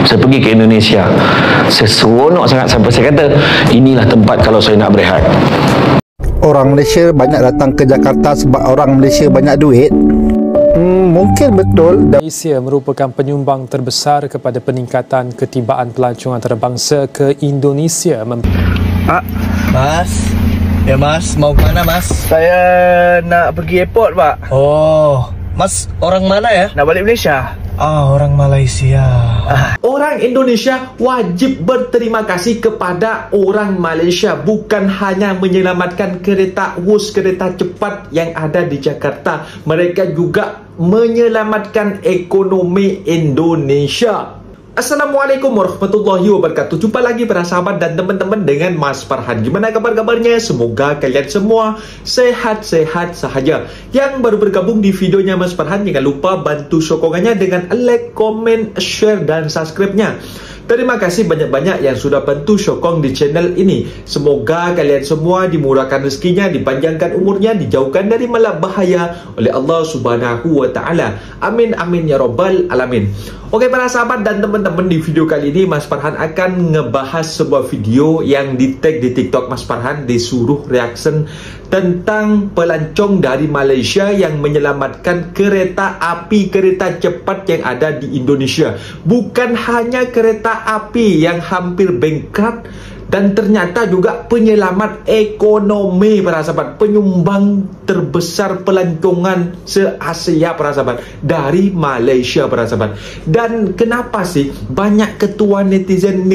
Saya pergi ke Indonesia, saya seronok sangat sampai saya kata inilah tempat kalau saya nak berehat. Orang Malaysia banyak datang ke Jakarta sebab orang Malaysia banyak duit. Mungkin betul. Malaysia merupakan penyumbang terbesar kepada peningkatan ketibaan pelancong antarabangsa ke Indonesia. Mas, ya mas, mau ke mana mas? Saya nak pergi airport pak. Oh, mas orang mana ya? Nak balik Malaysia. Orang Malaysia. Orang Indonesia wajib berterima kasih kepada orang Malaysia, bukan hanya menyelamatkan kereta bus, kereta cepat yang ada di Jakarta. Mereka juga menyelamatkan ekonomi Indonesia. Assalamualaikum warahmatullahi wabarakatuh. Jumpa lagi para sahabat dan teman-teman dengan Mas Farhan. Gimana kabar-kabarnya? Semoga kalian semua sehat-sehat sahaja. Yang baru bergabung di videonya Mas Farhan, jangan lupa bantu sokongannya dengan like, comment, share dan subscribe-nya. Terima kasih banyak-banyak yang sudah bantu sokong di channel ini. Semoga kalian semua dimurahkan rezekinya, dipanjangkan umurnya, dijauhkan dari malapetaka oleh Allah Subhanahu wa taala. Amin amin ya rabbal alamin. Oke para sahabat dan teman-teman, di video kali ini Mas Farhan akan ngebahas sebuah video yang di tag di TikTok Mas Farhan, disuruh reaction tentang pelancong dari Malaysia yang menyelamatkan kereta api, kereta cepat yang ada di Indonesia. Bukan hanya kereta api yang hampir bankrupt, dan ternyata juga penyelamat ekonomi para sahabat, penyumbang terbesar pelancongan se-Asia para sahabat, dari Malaysia para sahabat. Dan kenapa sih banyak ketua netizen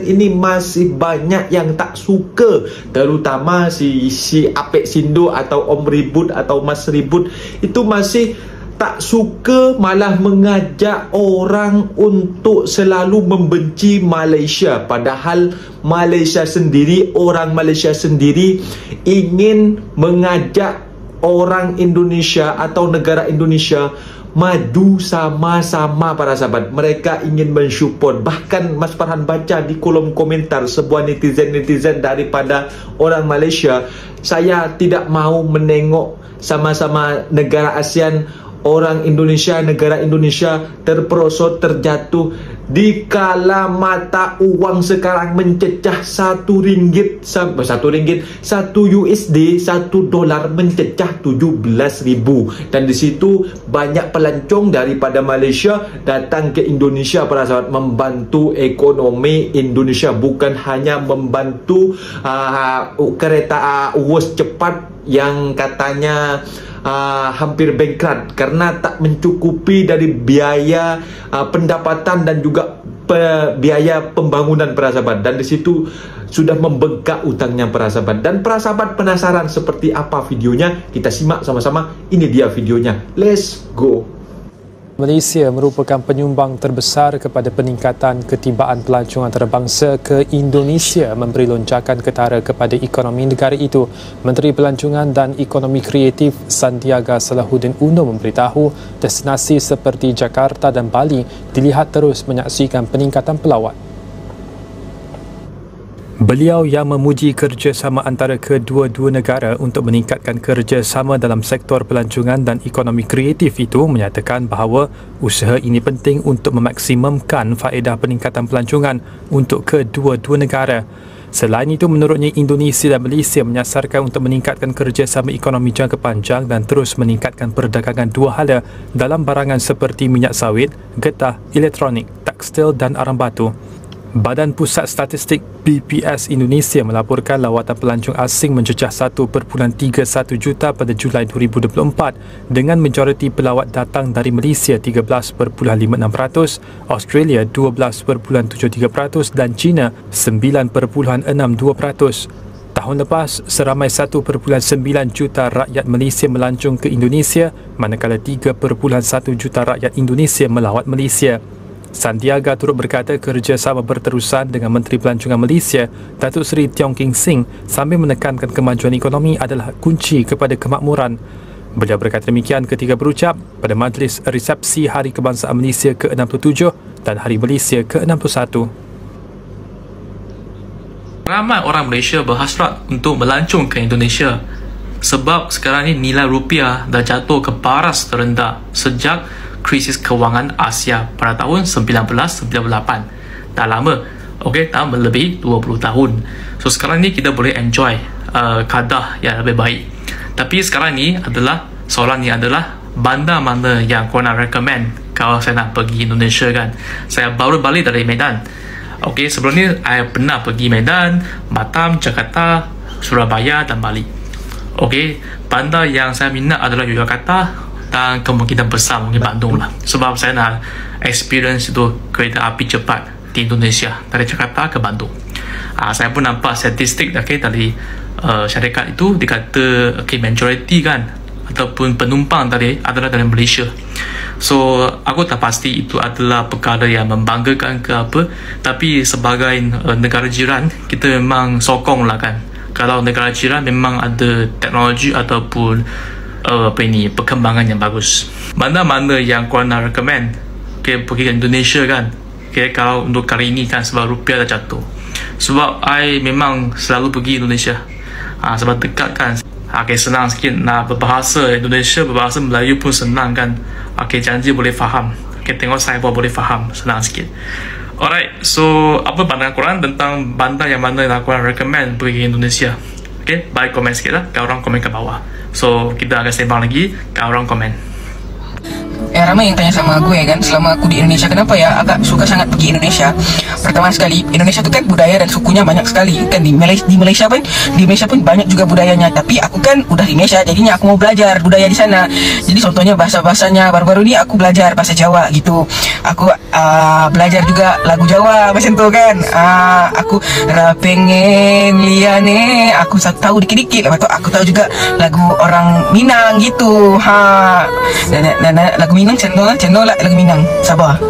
ini masih banyak yang tak suka, terutama si Apek Sindo atau Om Ribut atau Mas Ribut itu masih tak suka, malah mengajak orang untuk selalu membenci Malaysia. Padahal Malaysia sendiri, orang Malaysia sendiri ingin mengajak orang Indonesia atau negara Indonesia maju sama-sama para sahabat. Mereka ingin mensupport. Bahkan Mas Farhan baca di kolom komentar sebuah netizen daripada orang Malaysia, saya tidak mau menengok sama-sama negara ASEAN, orang Indonesia, negara Indonesia terperosot, terjatuh di kala mata uang sekarang mencecah $1 USD, $1 mencecah 17.000. Dan di situ banyak pelancong daripada Malaysia datang ke Indonesia para sahabat, membantu ekonomi Indonesia, bukan hanya membantu kereta bus cepat yang katanya hampir bankrupt karena tak mencukupi dari biaya pendapatan dan juga biaya pembangunan para sahabat. Dan di situ sudah membengkak utangnya para sahabat. Dan para sahabat penasaran seperti apa videonya? Kita simak sama-sama. Ini dia videonya. Let's go. Malaysia merupakan penyumbang terbesar kepada peningkatan ketibaan pelancong antarabangsa ke Indonesia, memberi lonjakan ketara kepada ekonomi negara itu. Menteri Pelancongan dan Ekonomi Kreatif Sandiaga Salahuddin Uno memberitahu destinasi seperti Jakarta dan Bali dilihat terus menyaksikan peningkatan pelawat. Beliau yang memuji kerjasama antara kedua-dua negara untuk meningkatkan kerjasama dalam sektor pelancongan dan ekonomi kreatif itu menyatakan bahawa usaha ini penting untuk memaksimumkan faedah peningkatan pelancongan untuk kedua-dua negara. Selain itu, menurutnya Indonesia dan Malaysia menyasarkan untuk meningkatkan kerjasama ekonomi jangka panjang dan terus meningkatkan perdagangan dua hala dalam barangan seperti minyak sawit, getah, elektronik, tekstil dan arang batu. Badan Pusat Statistik BPS Indonesia melaporkan lawatan pelancong asing mencecah 1.31 juta pada Julai 2024 dengan majoriti pelawat datang dari Malaysia 13.56%, Australia 12.73% dan China 9.62%. Tahun lepas, seramai 1.9 juta rakyat Malaysia melancong ke Indonesia, manakala 3.1 juta rakyat Indonesia melawat Malaysia. Sandiaga turut berkata kerjasama berterusan dengan Menteri Pelancongan Malaysia, Datuk Seri Tiong King Sing, sambil menekankan kemajuan ekonomi adalah kunci kepada kemakmuran. Beliau berkata demikian ketika berucap pada Majlis Resepsi Hari Kebangsaan Malaysia ke-67 dan Hari Malaysia ke-61. Ramai orang Malaysia berhasrat untuk melancong ke Indonesia sebab sekarang ni nilai rupiah dah jatuh ke paras terendah sejak krisis kewangan Asia pada tahun 1998. Dah lama, dah melebihi 20 tahun. So sekarang ni kita boleh enjoy keadaan yang lebih baik. Tapi sekarang ni adalah soalannya adalah bandar mana yang korang nak recommend kalau saya nak pergi Indonesia kan. Saya baru balik dari Medan. Sebelum ni saya pernah pergi Medan, Batam, Jakarta, Surabaya dan Bali. Bandar yang saya minat adalah Yogyakarta dan kemungkinan besar mungkin Bandung lah. Sebab saya nak experience itu kereta api cepat di Indonesia dari Jakarta ke Bandung. Saya pun nampak statistik dari syarikat itu dikata majority kan ataupun penumpang tadi adalah dari Malaysia. So aku tak pasti itu adalah perkara yang membanggakan ke apa, tapi sebagai negara jiran kita memang sokong lah kan. Kalau negara jiran memang ada teknologi ataupun perkembangan yang bagus. Mana-mana yang korang nak recommend pergi ke Indonesia kan. Kalau untuk kali ini kan sebab rupiah dah jatuh. Sebab I memang selalu pergi Indonesia. Sebab dekat kan. Senang sikit nak berbahasa Indonesia, berbahasa Melayu pun senang kan. Janji boleh faham. Tengok saya pun boleh faham, senang sikit. Alright, so apa pandangan korang tentang bandar yang mana yang korang recommend pergi Indonesia? Bagi komen sikit lah, korang komen ke bawah. So kita akan sembang lagi, korang komen. Ramai yang tanya sama gue kan, selama aku di Indonesia kenapa ya agak suka sangat pergi Indonesia. Pertama sekali, Indonesia tu kan budaya dan sukunya banyak sekali kan. Di Malaysia pun banyak juga budayanya. Tapi aku kan udah di Malaysia, jadinya aku mau belajar budaya di sana. Jadi contohnya bahasa-bahasanya, baru-baru ni aku belajar bahasa Jawa gitu. Aku belajar juga lagu Jawa macam tu kan. Aku pengen liane, aku tahu dikit-dikit. Lepas tu aku tahu juga lagu orang Minang gitu. Lagu Minang channel lah lagu Minang. Sabar.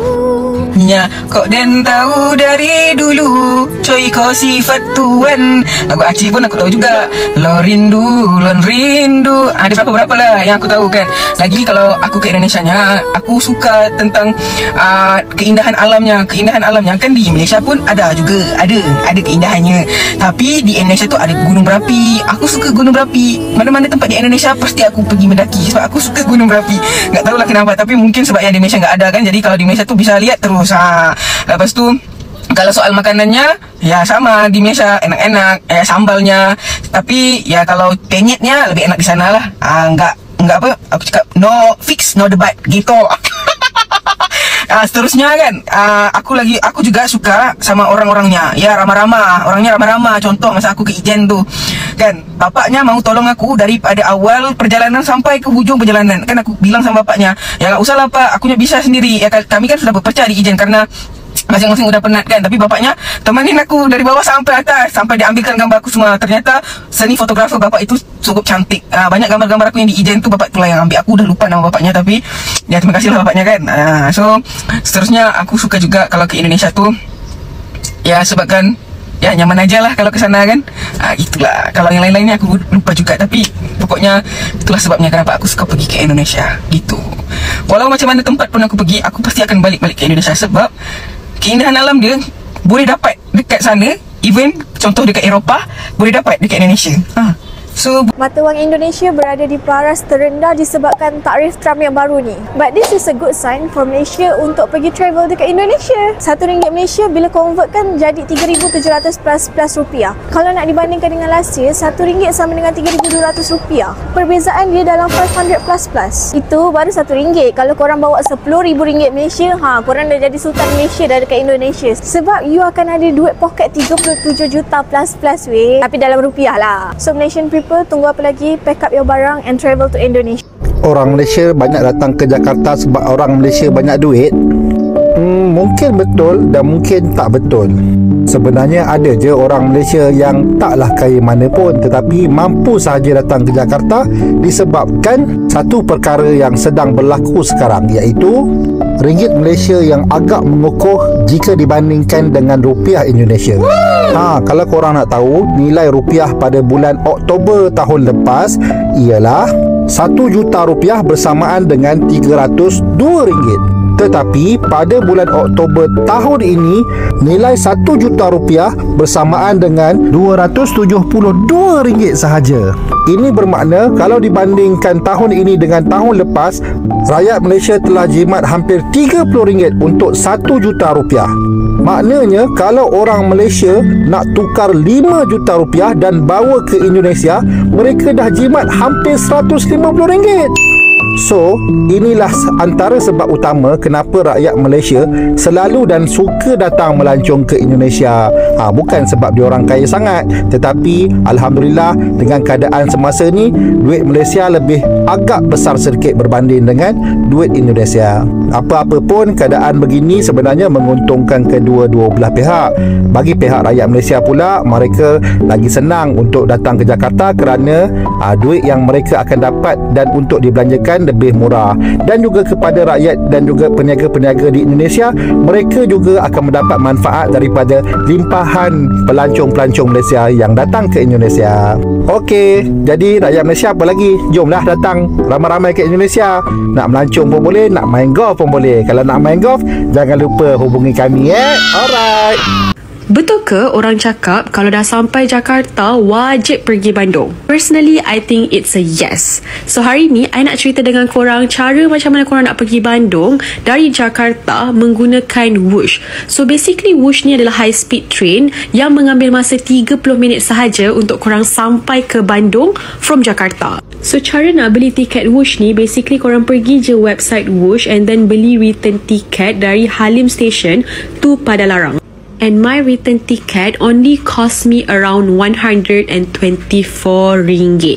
Ya, kok den tahu dari dulu coy kau sifat tuan. Lagu Aceh pun aku tahu juga. Lon rindu. Ada berapa lah yang aku tahu kan. Lagi kalau aku ke Indonesia nya, aku suka tentang keindahan alamnya. Keindahan alamnya kan di Malaysia pun ada juga. Ada keindahannya. Tapi di Indonesia tu ada gunung berapi. Aku suka gunung berapi. Mana-mana tempat di Indonesia pasti aku pergi mendaki sebab aku suka gunung berapi. Tak tahulah kenapa, tapi mungkin sebab yang di Malaysia enggak ada kan. Jadi kalau di Malaysia tu bisa lihat terus. Lepas tu kalau soal makanannya ya sama di Malaysia, enak-enak sambalnya. Tapi ya kalau penyetnya lebih enak di sana lah. Enggak apa aku cakap no fix no debat gitu. Seterusnya kan aku juga suka sama orang-orangnya. Ya ramah-ramah, orangnya ramah-ramah. Contoh masa aku ke Ijen tu kan, bapaknya mau tolong aku daripada awal perjalanan sampai ke hujung perjalanan. Kan aku bilang sama bapaknya, ya tak usahlah pak, akunya bisa sendiri. Ya kami kan sudah berpecah di Ijen karena masing-masing udah penat kan. Tapi bapaknya temanin aku dari bawah sampai atas, sampai diambilkan gambar aku semua. Ternyata seni fotografer bapak itu cukup cantik. Banyak gambar-gambar aku yang di Ijen tu bapak itulah yang ambil. Aku udah lupa nama bapaknya, tapi ya terima kasih lah bapaknya kan. So seterusnya aku suka juga kalau ke Indonesia tu ya sebab kan ya nyaman aja lah kalau ke sana kan. Itulah. Kalau yang lain-lainnya aku lupa juga, tapi pokoknya itulah sebabnya kenapa aku suka pergi ke Indonesia gitu. Walau macam mana tempat pun aku pergi, aku pasti akan balik-balik ke Indonesia sebab keindahan alam dia boleh dapat dekat sana. Even contoh dekat Eropah boleh dapat dekat Indonesia. So, mata wang Indonesia berada di paras terendah disebabkan tarif Trump yang baru ni. But this is a good sign for Malaysia untuk pergi travel dekat Indonesia. RM1 Malaysia bila convertkan jadi 3,700 plus rupiah. Kalau nak dibandingkan dengan last year, RM1 sama dengan 3,200 rupiah. Perbezaan dia dalam 500 plus. Itu baru RM1. Kalau korang bawa RM10,000 Malaysia, korang dah jadi Sultan Malaysia dah dekat Indonesia. Sebab you akan ada duit poket 37 juta plus weh. Tapi dalam rupiah lah. So Malaysian people, tunggu apa lagi? Pack up your barang and travel to Indonesia. Orang Malaysia banyak datang ke Jakarta sebab orang Malaysia banyak duit. Mungkin betul dan mungkin tak betul. Sebenarnya ada je orang Malaysia yang taklah kaya mana pun, tetapi mampu sahaja datang ke Jakarta disebabkan satu perkara yang sedang berlaku sekarang, iaitu ringgit Malaysia yang agak mengukuh jika dibandingkan dengan rupiah Indonesia. Kalau korang nak tahu, nilai rupiah pada bulan Oktober tahun lepas ialah 1 juta rupiah bersamaan dengan 302 ringgit. Tetapi pada bulan Oktober tahun ini, nilai RM1 juta bersamaan dengan RM272 sahaja. Ini bermakna kalau dibandingkan tahun ini dengan tahun lepas, rakyat Malaysia telah jimat hampir RM30 untuk RM1 juta. Maknanya kalau orang Malaysia nak tukar RM5 juta dan bawa ke Indonesia, mereka dah jimat hampir RM150. So, inilah antara sebab utama kenapa rakyat Malaysia selalu dan suka datang melancong ke Indonesia. Bukan sebab dia orang kaya sangat, tetapi Alhamdulillah dengan keadaan semasa ni, duit Malaysia lebih agak besar sedikit berbanding dengan duit Indonesia. Apa-apa pun keadaan begini sebenarnya menguntungkan kedua-dua belah pihak. Bagi pihak rakyat Malaysia pula, mereka lagi senang untuk datang ke Jakarta kerana duit yang mereka akan dapat dan untuk dibelanjakan lebih murah. Dan juga kepada rakyat dan juga peniaga-peniaga di Indonesia, mereka juga akan mendapat manfaat daripada limpahan pelancong-pelancong Malaysia yang datang ke Indonesia. Okey, jadi rakyat Malaysia apa lagi? Jomlah datang ramai-ramai ke Indonesia. Nak melancong pun boleh, nak main golf pun boleh. Kalau nak main golf, jangan lupa hubungi kami. Alright. Betul ke orang cakap kalau dah sampai Jakarta wajib pergi Bandung? Personally, I think it's a yes. So hari ni, I nak cerita dengan korang cara macam mana korang nak pergi Bandung dari Jakarta menggunakan Whoosh. So basically, Whoosh ni adalah high speed train yang mengambil masa 30 minit sahaja untuk korang sampai ke Bandung from Jakarta. So cara nak beli tiket Whoosh ni, basically korang pergi je website Whoosh and then beli return tiket dari Halim Station to Padalarang. And my return ticket only cost me around RM124.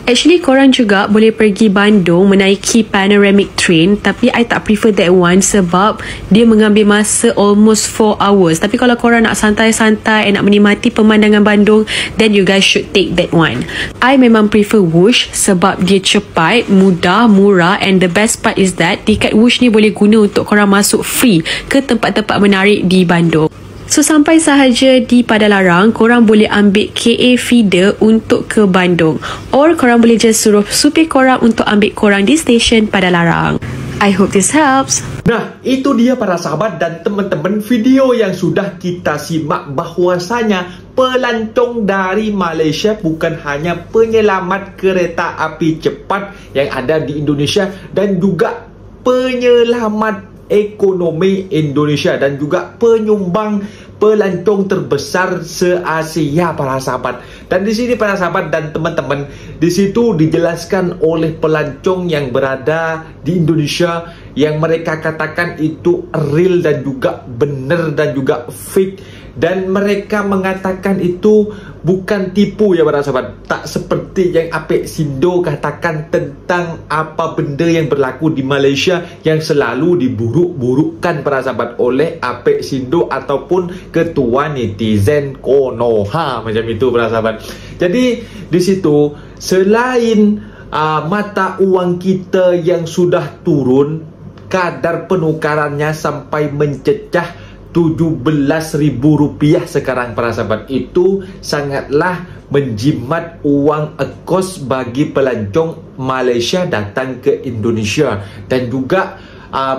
Actually, korang juga boleh pergi Bandung menaiki panoramic train, tapi I tak prefer that one sebab dia mengambil masa almost 4 hours. Tapi kalau korang nak santai-santai and nak menikmati pemandangan Bandung, then you guys should take that one. I memang prefer Whoosh sebab dia cepat, mudah, murah, and the best part is that tiket Whoosh ni boleh guna untuk korang masuk free ke tempat-tempat menarik di Bandung. So sampai sahaja di Padalarang, korang boleh ambil KA feeder untuk ke Bandung, or korang boleh just suruh supir korang untuk ambil korang di stesen Padalarang. I hope this helps. Nah, itu dia para sahabat dan teman-teman video yang sudah kita simak, bahwasanya pelancong dari Malaysia bukan hanya penyelamat kereta api cepat yang ada di Indonesia, dan juga penyelamat ekonomi Indonesia, dan juga penyumbang pelancong terbesar se-Asia para sahabat. Dan di sini para sahabat dan teman-teman, di situ dijelaskan oleh pelancong yang berada di Indonesia yang mereka katakan itu real dan juga benar dan juga fake. Dan mereka mengatakan itu bukan tipu ya para sahabat. Tak seperti yang Apek Sindo katakan tentang apa benda yang berlaku di Malaysia yang selalu diburuk-burukkan para sahabat oleh Apek Sindo ataupun ketua netizen Konoha macam itu para sahabat. Jadi di situ selain mata uang kita yang sudah turun, kadar penukarannya sampai mencecah RM17,000 sekarang para sahabat. Itu sangatlah menjimat uang kos bagi pelancong Malaysia datang ke Indonesia. Dan juga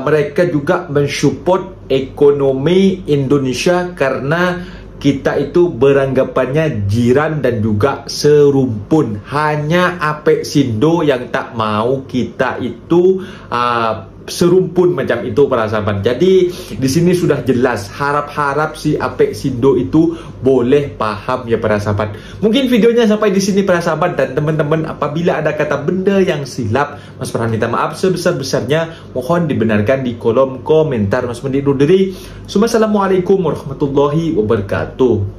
mereka juga mensupport ekonomi Indonesia karena kita itu beranggapannya jiran dan juga serumpun. Hanya Apek Sindo yang tak mau kita itu serumpun macam itu para sahabat. Jadi di sini sudah jelas, harap-harap si Apek Sindo itu boleh paham ya para sahabat. Mungkin videonya sampai di sini para sahabat, dan teman-teman apabila ada kata benda yang silap, Mas Farhan minta maaf sebesar-besarnya, mohon dibenarkan di kolom komentar. Mas mendidur diri. Assalamualaikum warahmatullahi wabarakatuh.